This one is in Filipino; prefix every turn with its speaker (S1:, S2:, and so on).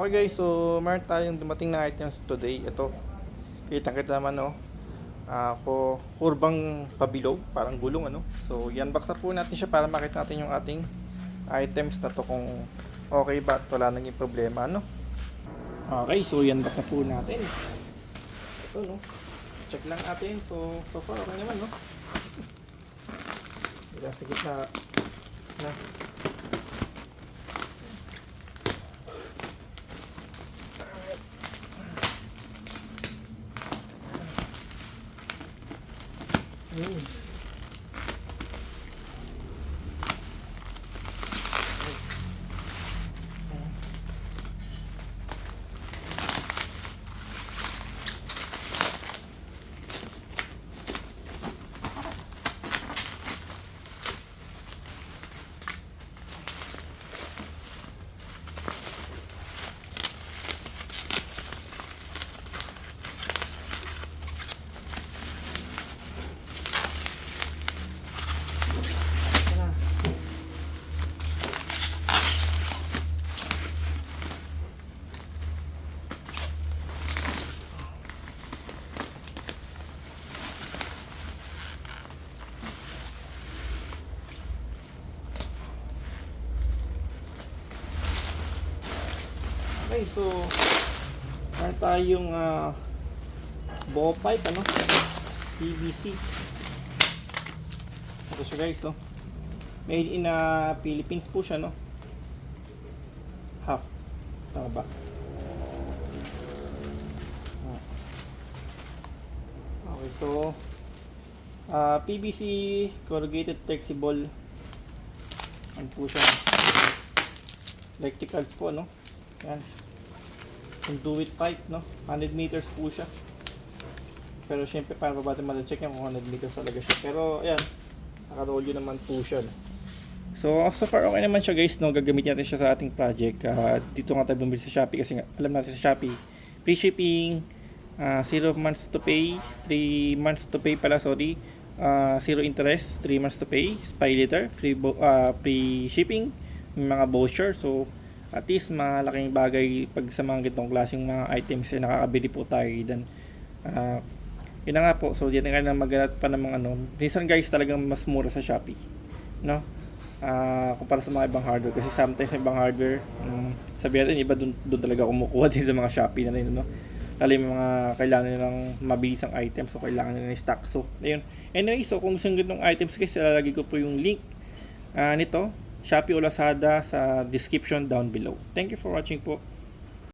S1: Okay guys, so meron tayong dumating na items today. Ito, kita naman kurbang pabilog, parang gulong So i-unbox na po natin siya para makita natin yung ating items na to kung okay ba at wala naging problema Okay, so i-unbox na po natin. Ito check lang natin. So far okay naman Sige na. Okay, so meron tayong ball pipe PVC. Ito siya guys made in Philippines po siya half, tama ba? Okay, so PVC corrugated flexible po siya, electricals po yan. Yung do-it pipe 100 meters po siya. Pero syempre para ba natin ma-check yung 100 meters talaga siya. Pero ayan, naka-roll yun naman po siya So far okay naman siya guys gagamitin natin siya sa ating project. Dito nga tayo bumili sa Shopee kasi nga, alam natin sa Shopee free shipping, 0 months to pay, 3 months to pay pala, sorry, 0 interest, 3 months to pay, SPY letter, free shipping, may mga voucher. So at least malaking bagay pag sa mga gitong klaseng mga items nakakabili po tayo dan. Yun na nga po, so yan nga na maghanap pa ng mga minsan guys talagang mas mura sa Shopee kumpara sa mga ibang hardware, kasi sometimes yung ibang hardware sabihin natin iba doon talaga kumukuha din sa mga Shopee na rin lalo yung mga kailangan nilang mabilisang items, so kailangan nila ng stock. So ayun, anyway, so kung gusto nyo itong items guys, lalagay ko po yung link nito Shopee o Lazada sa description down below. Thank you for watching po.